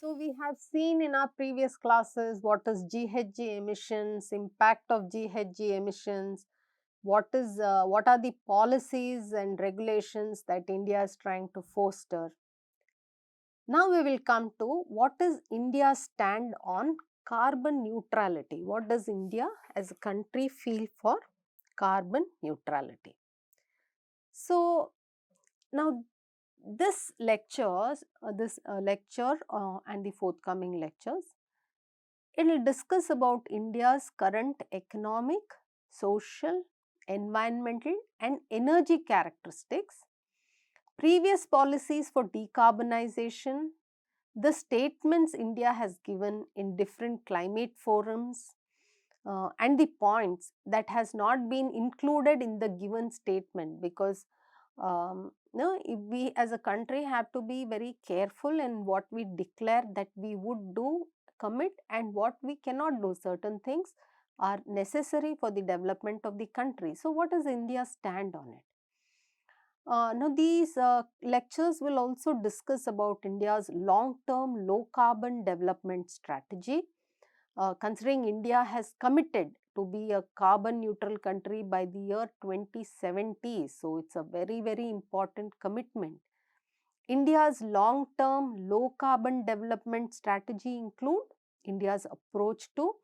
So we have seen in our previous classes what is GHG emissions, impact of GHG emissions, what are the policies and regulations that India is trying to foster. Now we will come to what is India's stand on carbon neutrality. What does India as a country feel for carbon neutrality? So now this lecture and the forthcoming lectures, it will discuss about India's current economic, social, environmental and energy characteristics, previous policies for decarbonization, the statements India has given in different climate forums, and the points that has not been included in the given statement, because if we as a country have to be very careful in what we declare that we would do, commit, and what we cannot do. Certain things are necessary for the development of the country. So what is India's stand on it? Now these lectures will also discuss about India's long-term low-carbon development strategy, considering India has committed to be a carbon neutral country by the year 2070. So it's a very, very important commitment. India's long-term low-carbon development strategy include India's approach to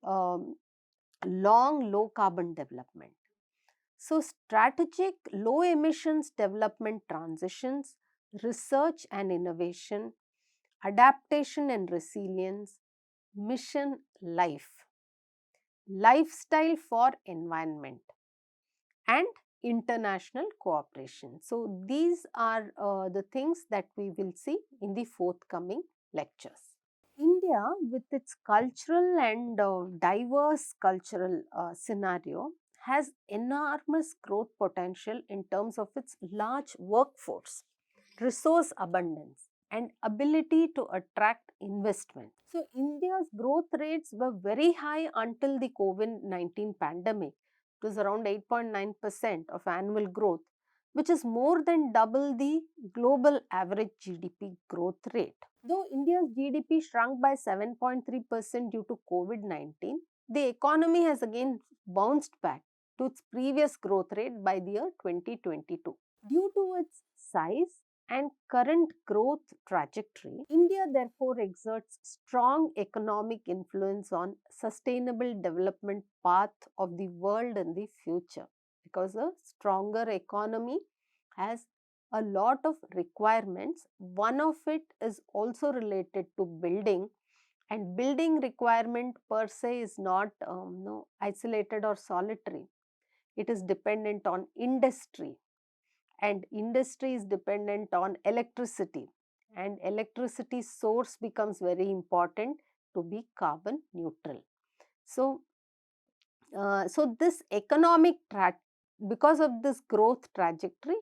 um, long low-carbon development. So, strategic low emissions development transitions, research and innovation, adaptation and resilience, mission life, lifestyle for environment, and international cooperation. So, these are the things that we will see in the forthcoming lectures. India, with its cultural and diverse cultural scenario, has enormous growth potential in terms of its large workforce, resource abundance, and ability to attract investment. So, India's growth rates were very high until the COVID-19 pandemic. It was around 8.9% of annual growth, which is more than double the global average GDP growth rate. Though India's GDP shrunk by 7.3% due to COVID-19, the economy has again bounced back to its previous growth rate by the year 2022. Due to its size and current growth trajectory, India therefore exerts strong economic influence on sustainable development path of the world in the future, because a stronger economy has a lot of requirements. One of it is also related to building, and building requirement per se is not no, isolated or solitary. It is dependent on industry, and industry is dependent on electricity, and electricity source becomes very important to be carbon neutral. So, this economic because of this growth trajectory,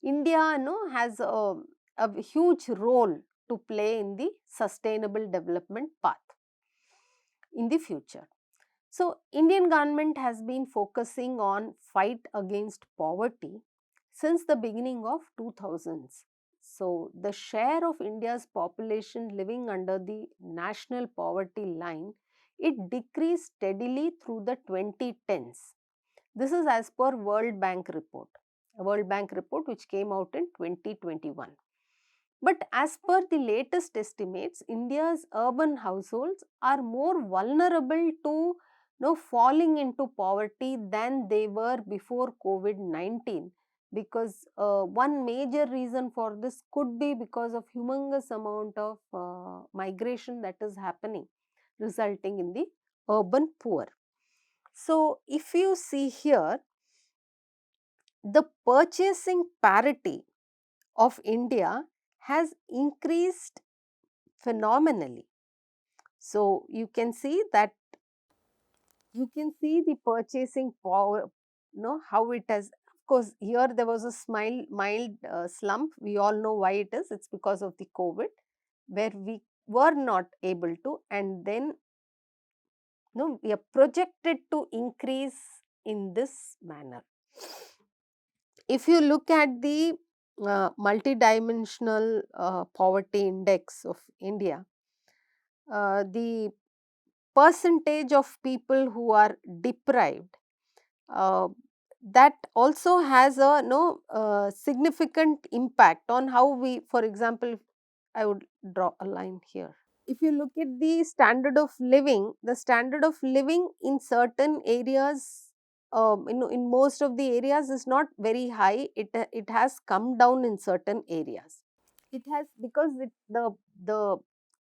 India has a huge role to play in the sustainable development path in the future. So, Indian government has been focusing on fight against poverty since the beginning of 2000s. So, the share of India's population living under the national poverty line, it decreased steadily through the 2010s. This is as per World Bank report, a World Bank report which came out in 2021. But as per the latest estimates, India's urban households are more vulnerable to falling into poverty than they were before COVID-19, because one major reason for this could be because of humongous amount of migration that is happening, resulting in the urban poor. So, if you see here, the purchasing parity of India has increased phenomenally. So, you can see the purchasing power, how it has. Of course, here there was a mild slump. We all know why it is. It's because of the COVID, where we were not able to, and then we are projected to increase in this manner. If you look at the multidimensional poverty index of India, the percentage of people who are deprived, uh, that also has a no significant impact on how we, for example, I would draw a line here. If you look at the standard of living, the standard of living in certain areas, in most of the areas is not very high. It has come down in certain areas. It has, because the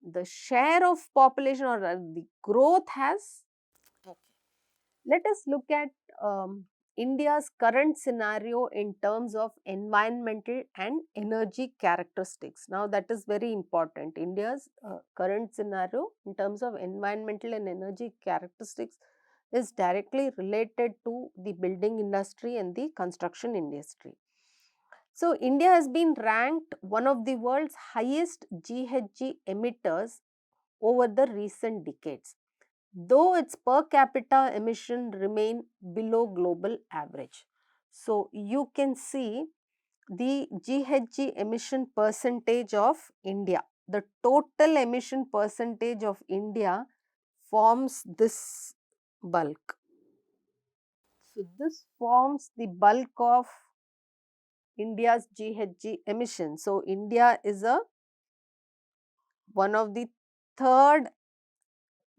the share of population, or the growth has. Okay. Let us look at India's current scenario in terms of environmental and energy characteristics. Now, that is very important. India's current scenario in terms of environmental and energy characteristics is directly related to the building industry and the construction industry. So, India has been ranked one of the world's highest GHG emitters over the recent decades, though its per capita emission remain below global average. So, you can see the GHG emission percentage of India. The total emission percentage of India forms this bulk. So, this forms the bulk of India's GHG emission. So, India is a one of the third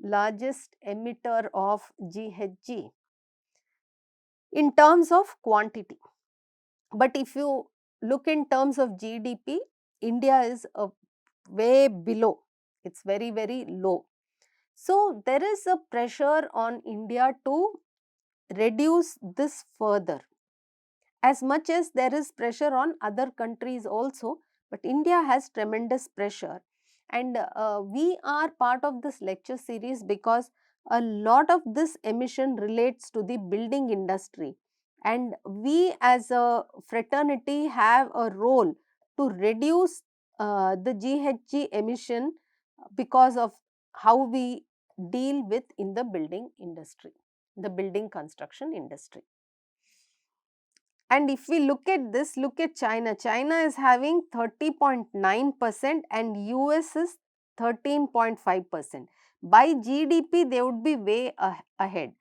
largest emitter of GHG in terms of quantity. But if you look in terms of GDP, India is way below. It's very, very low. So, there is a pressure on India to reduce this further. As much as there is pressure on other countries also, but India has tremendous pressure. And we are part of this lecture series because a lot of this emission relates to the building industry, and we as a fraternity have a role to reduce the GHG emission because of how we deal with in the building industry, the building construction industry. And if we look at this, look at China. China is having 30.9% and US is 13.5%. By GDP, they would be way ahead.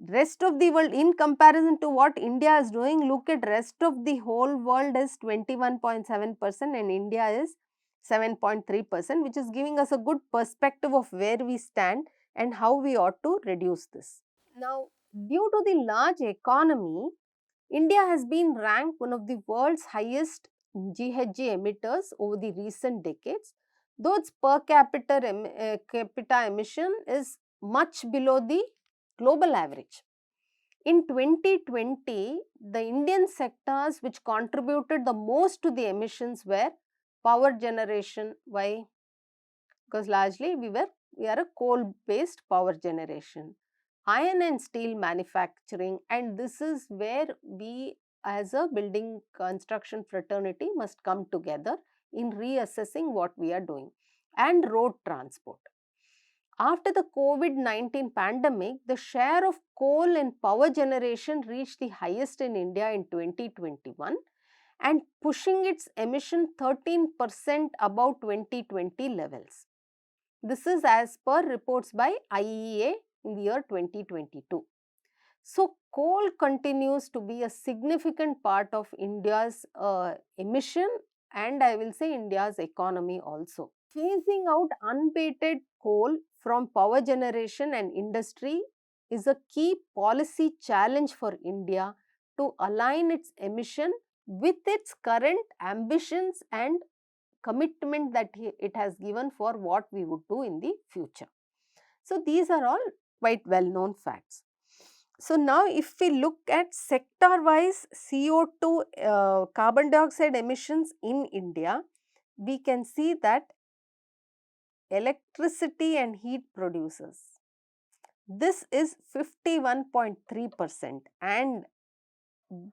Rest of the world, in comparison to what India is doing, look at rest of the whole world is 21.7% and India is 7.3%, which is giving us a good perspective of where we stand and how we ought to reduce this. Now, due to the large economy, India has been ranked one of the world's highest GHG emitters over the recent decades, though its per capita emission is much below the global average. In 2020, the Indian sectors which contributed the most to the emissions were power generation. Why? Because largely we are a coal based power generation, iron and steel manufacturing, and this is where we as a building construction fraternity must come together in reassessing what we are doing, and road transport. After the COVID-19 pandemic, the share of coal in power generation reached the highest in India in 2021 and pushing its emission 13% above 2020 levels. This is as per reports by IEA in the year 2022. So, coal continues to be a significant part of India's emission, and I will say India's economy also. Phasing out unabated coal from power generation and industry is a key policy challenge for India to align its emission with its current ambitions and commitment that it has given for what we would do in the future. So, these are all quite well known facts. So, now if we look at sector wise CO2 carbon dioxide emissions in India, we can see that electricity and heat producers, this is 51.3%, and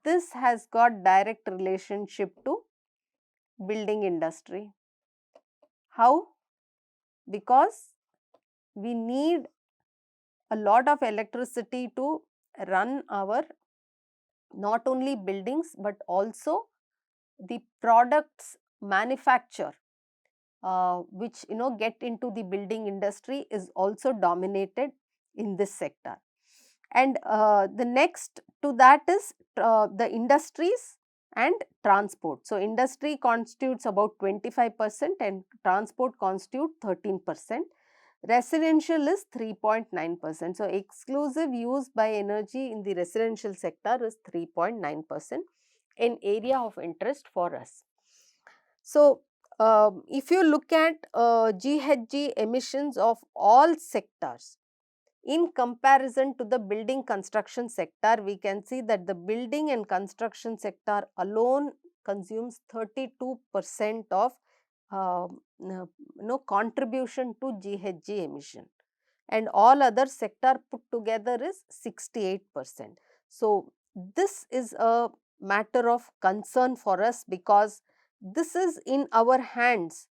this has got direct relationship to building industry. How? Because we need a lot of electricity to run our not only buildings but also the products manufacture. which get into the building industry is also dominated in this sector. And the next to that is the industries and transport. So, industry constitutes about 25% and transport constitute 13%. Residential is 3.9%. So, exclusive use by energy in the residential sector is 3.9%, an area of interest for us. So, if you look at GHG emissions of all sectors in comparison to the building construction sector, we can see that the building and construction sector alone consumes 32% of contribution to GHG emission, and all other sector put together is 68%. So, this is a matter of concern for us, because this is in our hands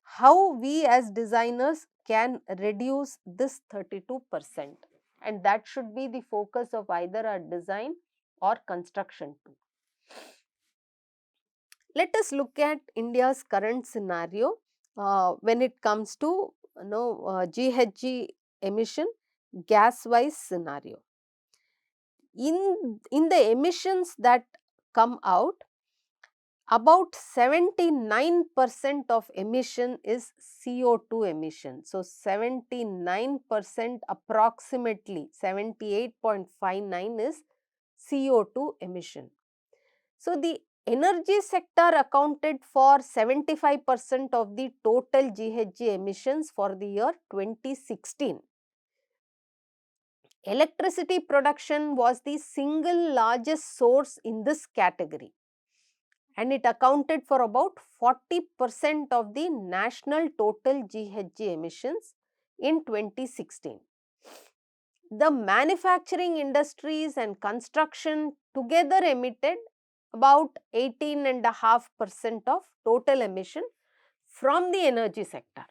how we as designers can reduce this 32%, and that should be the focus of either our design or construction too. Let us look at India's current scenario when it comes to GHG emission gas wise scenario. In the emissions that come out, about 79% of emission is CO2 emission. So, 79% approximately 78.59 is CO2 emission. So, the energy sector accounted for 75% of the total GHG emissions for the year 2016. Electricity production was the single largest source in this category, and it accounted for about 40% of the national total GHG emissions in 2016. The manufacturing industries and construction together emitted about 18.5% of total emission from the energy sector.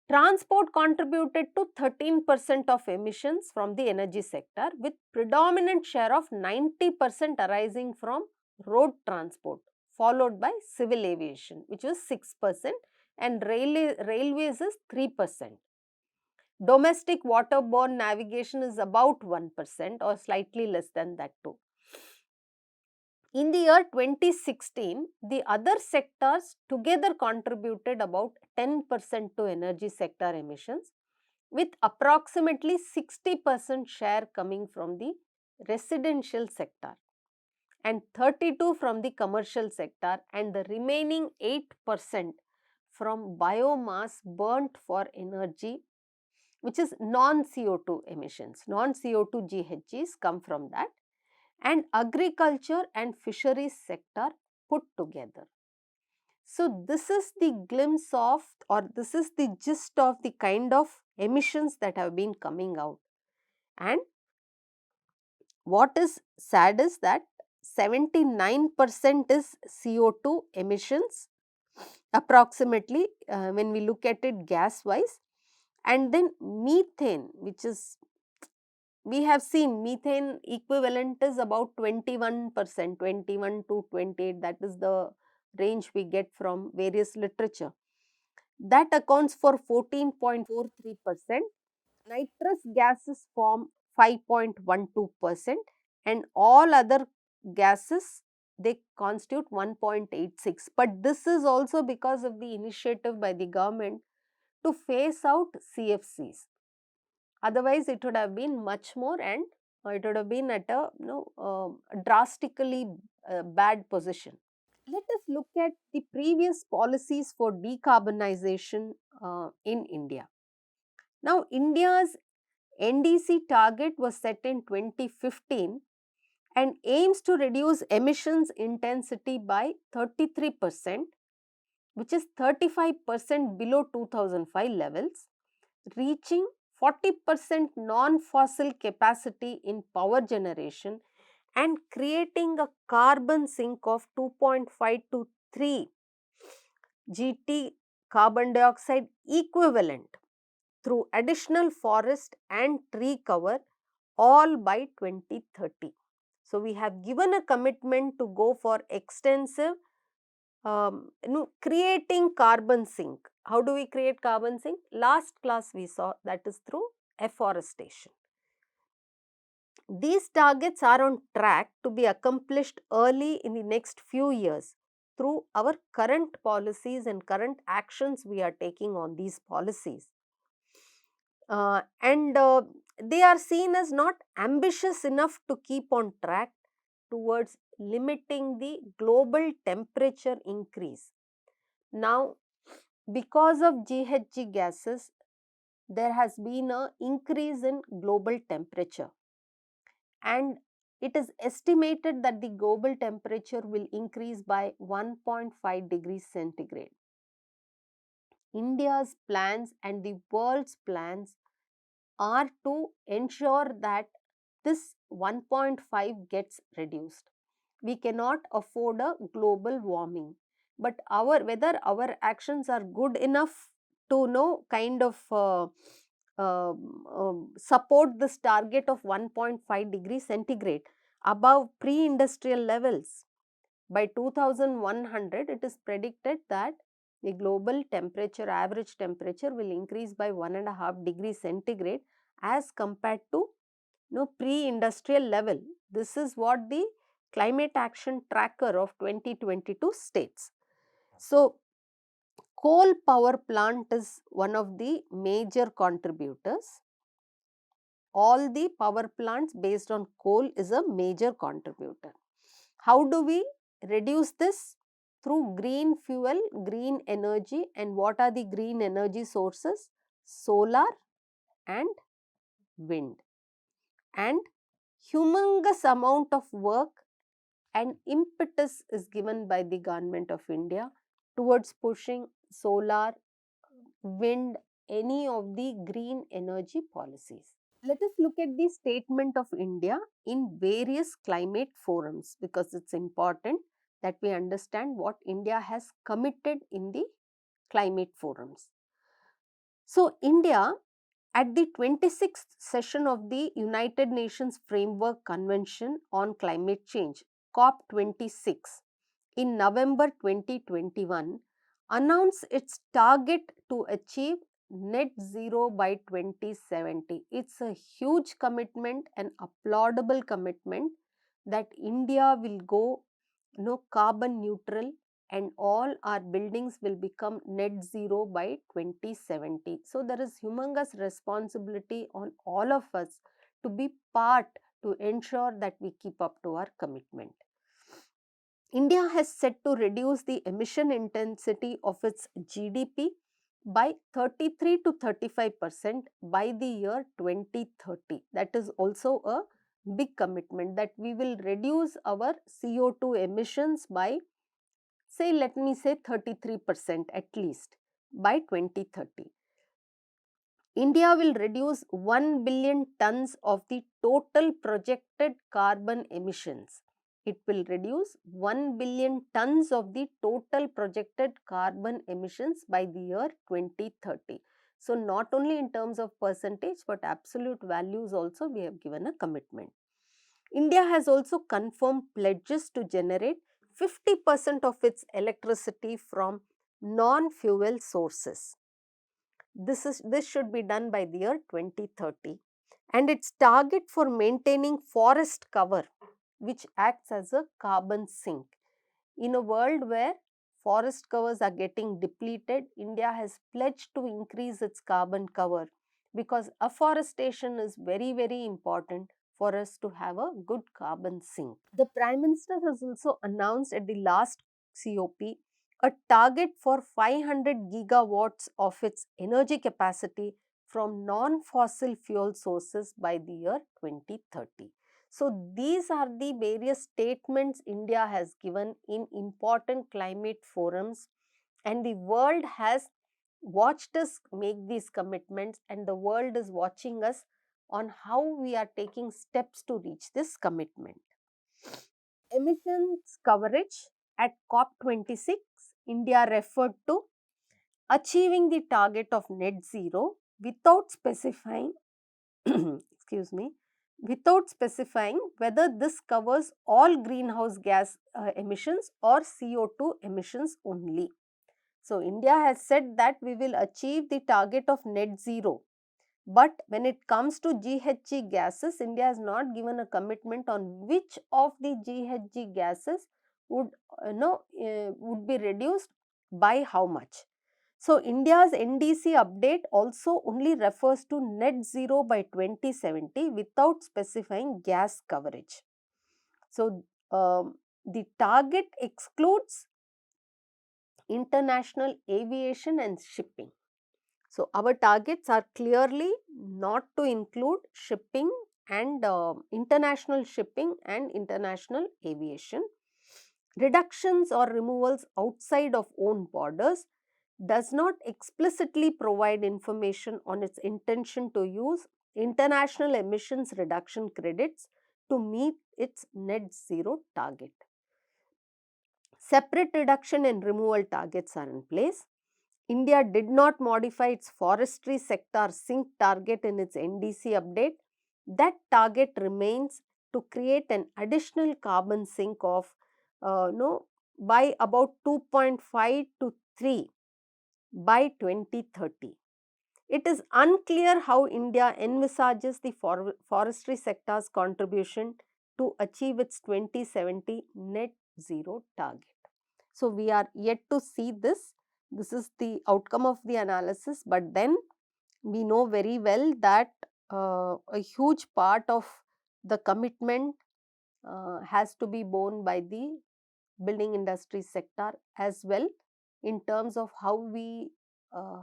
Transport contributed to 13% of emissions from the energy sector, with predominant share of 90% arising from road transport, followed by civil aviation, which was 6%, and railways is 3%. Domestic waterborne navigation is about 1% or slightly less than that too. In the year 2016, the other sectors together contributed about 10% to energy sector emissions, with approximately 60% share coming from the residential sector and 32% from the commercial sector, and the remaining 8% from biomass burnt for energy, which is non-CO2 emissions. Non-CO2 GHGs come from that, and agriculture and fisheries sector put together. So, this is the glimpse of, or this is the gist of the kind of emissions that have been coming out. And what is sad is that 79% is CO2 emissions approximately when we look at it gas wise, and then methane, which is, we have seen methane equivalent is about 21%, 21 to 28, that is the range we get from various literature. That accounts for 14.43%. Nitrous gases form 5.12%, and all other gases, they constitute 1.86. But this is also because of the initiative by the government to phase out CFCs. Otherwise, it would have been much more, and it would have been at a drastically bad position. Let us look at the previous policies for decarbonization in India. Now, India's NDC target was set in 2015 and aims to reduce emissions intensity by 33%, which is 35% below 2005 levels, reaching 40% non-fossil capacity in power generation, and creating a carbon sink of 2.5 to 3 GT carbon dioxide equivalent through additional forest and tree cover, all by 2030. So, we have given a commitment to go for extensive creating carbon sink. How do we create carbon sink? Last class we saw that is through afforestation. These targets are on track to be accomplished early in the next few years through our current policies and current actions we are taking on these policies. And they are seen as not ambitious enough to keep on track towards limiting the global temperature increase. Now, because of GHG gases, there has been an increase in global temperature, and it is estimated that the global temperature will increase by 1.5 degrees centigrade. India's plans and the world's plans are to ensure that this 1.5 gets reduced. We cannot afford a global warming, but whether our actions are good enough to support this target of 1.5 degrees centigrade above pre-industrial levels. By 2100, it is predicted that the global temperature, average temperature, will increase by 1.5 degrees centigrade as compared to pre-industrial level. This is what the Climate Action Tracker of 2022 states. So, coal power plant is one of the major contributors. All the power plants based on coal is a major contributor. How do we reduce this? Through green fuel, green energy. And what are the green energy sources? Solar and wind. And humongous amount of work and impetus is given by the government of India towards pushing solar, wind, any of the green energy policies. Let us look at the statement of India in various climate forums, because it's important that we understand what India has committed in the climate forums. So, India at the 26th session of the United Nations Framework Convention on Climate Change, COP26, in November 2021, announced its target to achieve net zero by 2070. It's a huge commitment, an applaudable commitment, that India will go carbon neutral and all our buildings will become net zero by 2070. So, there is humongous responsibility on all of us to be part to ensure that we keep up to our commitment. India has set to reduce the emission intensity of its GDP by 33 to 35% by the year 2030. That is also a big commitment, that we will reduce our CO2 emissions by, say, let me say 33% at least by 2030. India will reduce 1 billion tons of the total projected carbon emissions. It will reduce 1 billion tons of the total projected carbon emissions by the year 2030. So, not only in terms of percentage, but absolute values also we have given a commitment. India has also confirmed pledges to generate 50% of its electricity from non-fuel sources. This should be done by the year 2030, and its target for maintaining forest cover, which acts as a carbon sink. In a world where forest covers are getting depleted, India has pledged to increase its carbon cover, because afforestation is very, very important for us to have a good carbon sink. The Prime Minister has also announced at the last COP a target for 500 gigawatts of its energy capacity from non-fossil fuel sources by the year 2030. So, these are the various statements India has given in important climate forums, and the world has watched us make these commitments, and the world is watching us on how we are taking steps to reach this commitment. Emissions coverage at COP26, India referred to achieving the target of net zero without specifying excuse me, without specifying whether this covers all greenhouse gas emissions or CO2 emissions only. So, India has said that we will achieve the target of net zero, but when it comes to GHG gases, India has not given a commitment on which of the GHG gases would would be reduced by how much. So, India's NDC update also only refers to net zero by 2070 without specifying gas coverage. So, the target excludes international aviation and shipping. So, our targets are clearly not to include shipping and international shipping and international aviation. Reductions or removals outside of own borders does not explicitly provide information on its intention to use international emissions reduction credits to meet its net zero target. Separate reduction and removal targets are in place. India did not modify its forestry sector sink target in its NDC update. That target remains to create an additional carbon sink of by about 2.5 to 3 by 2030. It is unclear how India envisages the forestry sector's contribution to achieve its 2070 net zero target. So, we are yet to see this. This is the outcome of the analysis, but then we know very well that a huge part of the commitment has to be borne by the building industry sector as well, in terms of how we uh,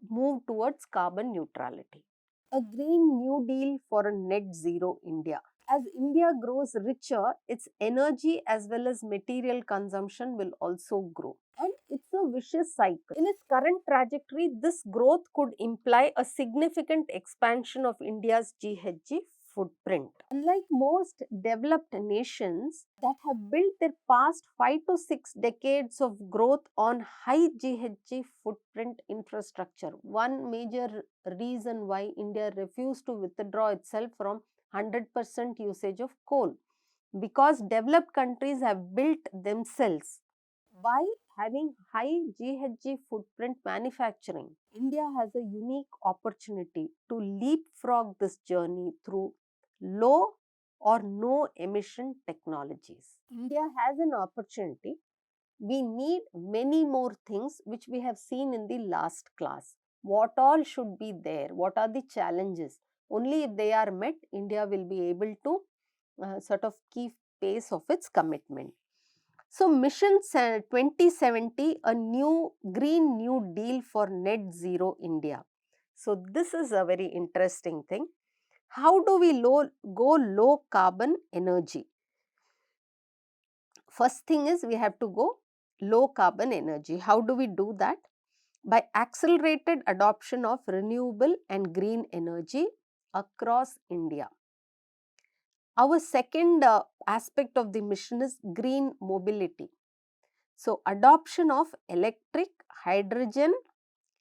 move towards carbon neutrality. A Green New Deal for a net zero India. As India grows richer, its energy as well as material consumption will also grow. And it's a vicious cycle. In its current trajectory, this growth could imply a significant expansion of India's GHG footprint. Unlike most developed nations that have built their past 5 to 6 decades of growth on high GHG footprint infrastructure, one major reason why India refused to withdraw itself from 100% usage of coal, because developed countries have built themselves by having high GHG footprint manufacturing. India has a unique opportunity to leapfrog this journey through low or no emission technologies. India has an opportunity. We need many more things which we have seen in the last class. What all should be there? What are the challenges? Only if they are met, India will be able to sort of keep pace of its commitment. So, Mission 2070, a new Green New Deal for Net Zero India. So, this is a very interesting thing. How do we go low carbon energy? First thing is we have to go low carbon energy. How do we do that? By accelerated adoption of renewable and green energy across India. Our second aspect of the mission is green mobility. So, adoption of electric, hydrogen,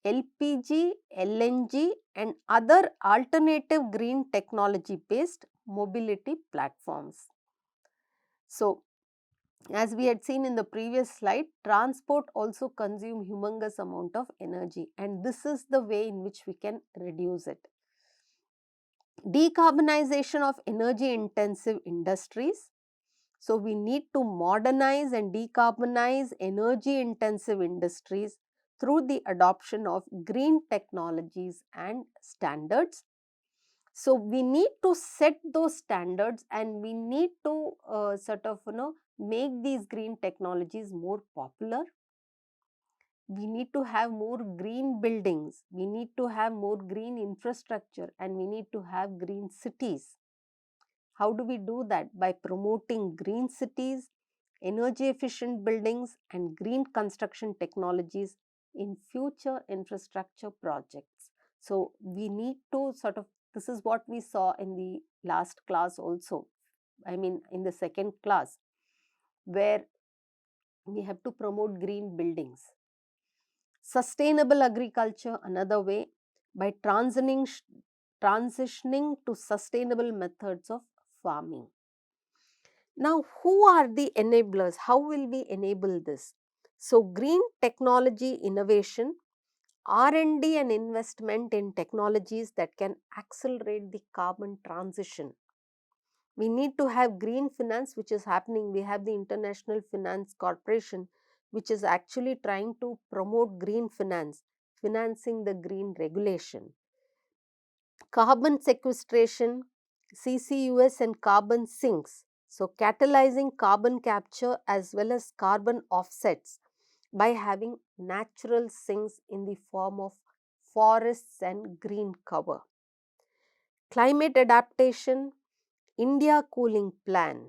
LPG, LNG and other alternative green technology based mobility platforms. So, as we had seen in the previous slide, transport also consumes humongous amount of energy, and this is the way in which we can reduce it. Decarbonization of energy intensive industries. So, we need to modernize and decarbonize energy intensive industries through the adoption of green technologies and standards. So, we need to set those standards and we need to make these green technologies more popular. We need to have more green buildings, we need to have more green infrastructure and we need to have green cities. How do we do that? By promoting green cities, energy efficient buildings and green construction technologies in future infrastructure projects. So, we need to this is what we saw in the last class also, I mean in the second class, where we have to promote green buildings. Sustainable agriculture, another way, by transitioning to sustainable methods of farming. Now, who are the enablers? How will we enable this? So, green technology innovation, R&D and investment in technologies that can accelerate the carbon transition. We need to have green finance, which is happening. We have the International Finance Corporation, which is actually trying to promote green finance, financing the green regulation. Carbon sequestration, CCUS and carbon sinks. So, catalyzing carbon capture as well as carbon offsets by having natural sinks in the form of forests and green cover. Climate adaptation, India cooling plan,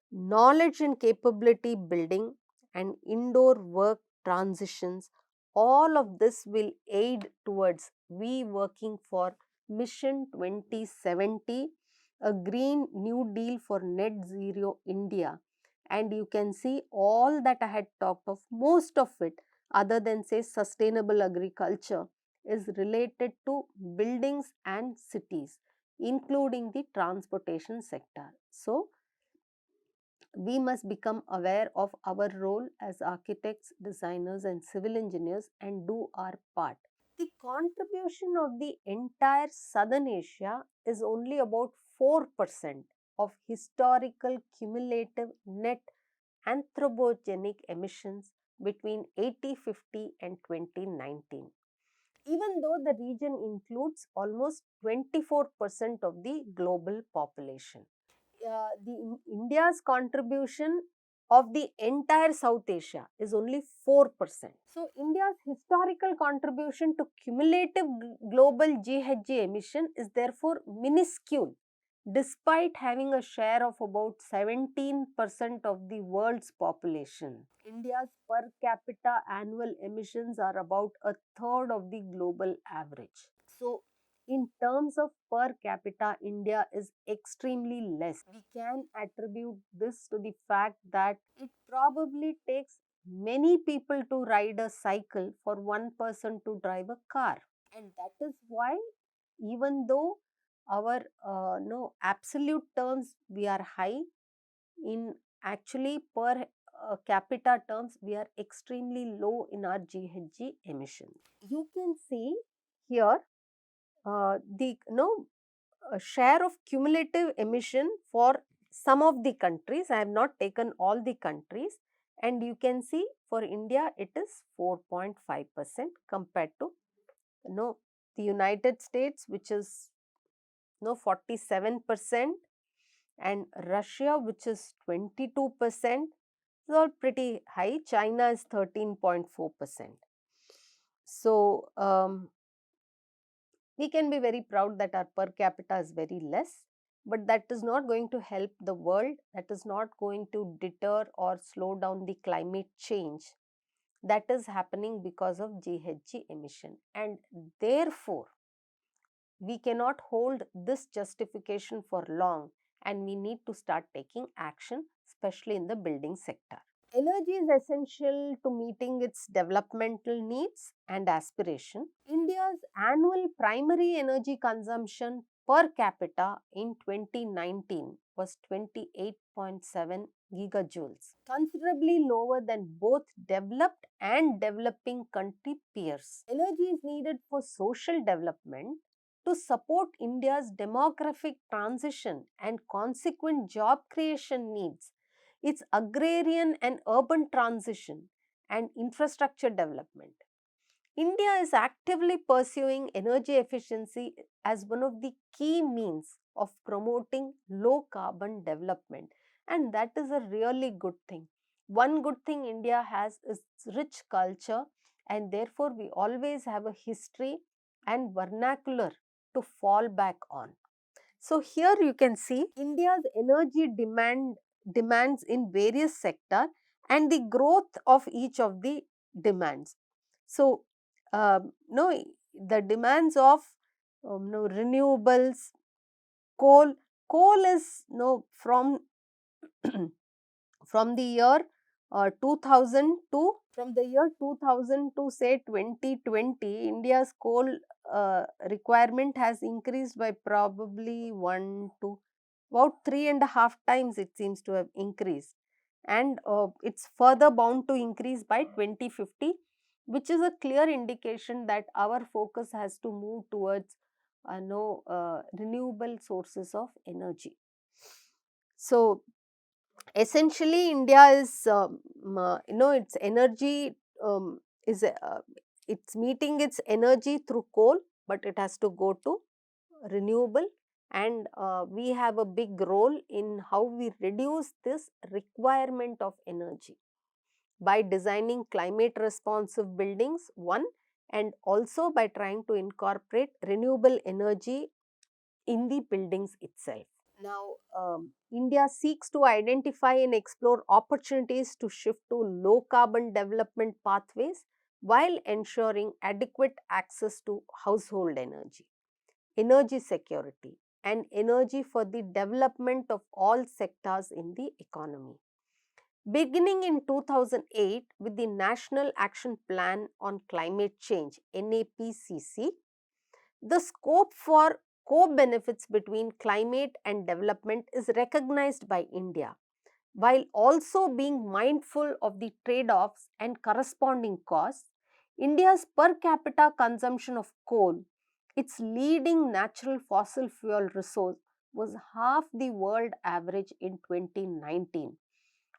knowledge and capability building, and indoor work transitions, all of this will aid towards we working for Mission 2070, a green new deal for net zero India. And you can see all that I had talked of, most of it other than say sustainable agriculture is related to buildings and cities, including the transportation sector. So, we must become aware of our role as architects, designers, and civil engineers and do our part. The contribution of the entire Southern Asia is only about 4% of historical cumulative net anthropogenic emissions between 1850 and 2019. Even though the region includes almost 24% of the global population. India's contribution of the entire South Asia is only 4%. So, India's historical contribution to cumulative global GHG emission is therefore minuscule, despite having a share of about 17% of the world's population. India's per capita annual emissions are about a third of the global average. So, in terms of per capita, India is extremely less. We can attribute this to the fact that it probably takes many people to ride a cycle for one person to drive a car. And that is why, even though our no absolute terms we are high, in actually per capita terms we are extremely low in our GHG emissions. You can see here the share of cumulative emission for some of the countries. I have not taken all the countries, and you can see for India it is 4.5% compared to the United States, which is 47%, and Russia, which is 22%. It's all pretty high. China is 13.4%. So, we can be very proud that our per capita is very less, but that is not going to help the world. That is not going to deter or slow down the climate change that is happening because of GHG emission. And therefore, we cannot hold this justification for long, and we need to start taking action, especially in the building sector. Energy is essential to meeting its developmental needs and aspiration. India's annual primary energy consumption per capita in 2019 was 28.7 gigajoules, considerably lower than both developed and developing country peers. Energy is needed for social development to support India's demographic transition and consequent job creation needs, its agrarian and urban transition, and infrastructure development. India is actively pursuing energy efficiency as one of the key means of promoting low carbon development, and that is a really good thing. One good thing India has is rich culture, and therefore we always have a history and vernacular to fall back on. So, here you can see India's energy demands in various sectors and the growth of each of the demands. So, no, the demands of no, renewables, coal is no from from the year 2000 to From the year 2000 to say 2020, India's coal requirement has increased by probably 1 to about 3.5 times, it seems to have increased. And it's further bound to increase by 2050, which is a clear indication that our focus has to move towards no renewable sources of energy. So, essentially, India is, its energy is, it's meeting its energy through coal, but it has to go to renewable, and we have a big role in how we reduce this requirement of energy by designing climate responsive buildings, one, and also by trying to incorporate renewable energy in the buildings itself. Now, India seeks to identify and explore opportunities to shift to low carbon development pathways while ensuring adequate access to household energy, energy security, and energy for the development of all sectors in the economy. Beginning in 2008 with the National Action Plan on Climate Change (NAPCC), the scope for co-benefits between climate and development is recognized by India, while also being mindful of the trade-offs and corresponding costs. India's per capita consumption of coal, its leading natural fossil fuel resource, was half the world average in 2019,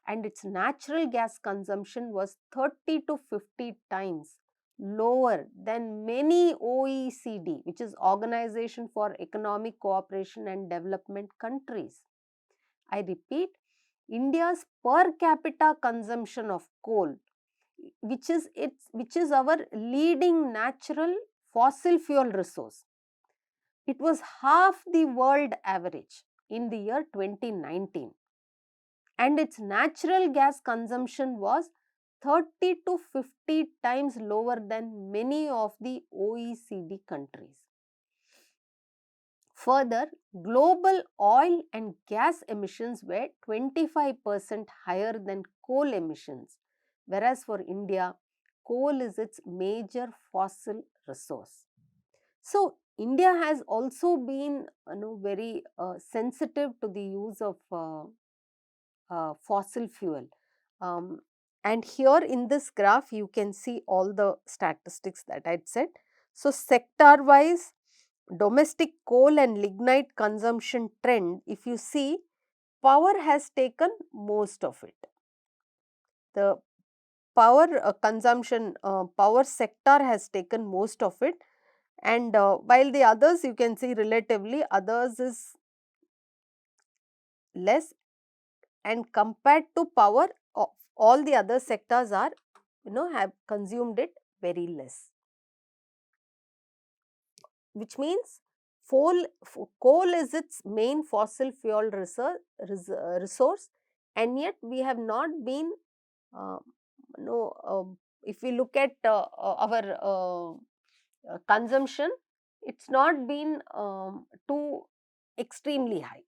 and its natural gas consumption was 30 to 50 times lower than many OECD, which is Organization for Economic Cooperation and Development countries. I repeat, India's per capita consumption of coal, which is our leading natural fossil fuel resource, it was half the world average in the year 2019, and its natural gas consumption was 30 to 50 times lower than many of the OECD countries. Further, global oil and gas emissions were 25% higher than coal emissions, whereas for India, coal is its major fossil resource. So, India has also been very sensitive to the use of fossil fuel. Um, and here in this graph, you can see all the statistics that I had said. So, sector wise, domestic coal and lignite consumption trend, if you see, power has taken most of it. The power consumption, power sector has taken most of it, and while the others, you can see relatively others is less, and compared to power, all the other sectors are, have consumed it very less, which means coal is its main fossil fuel resource, and yet we have not been, uh, if we look at our consumption, it's not been too extremely high.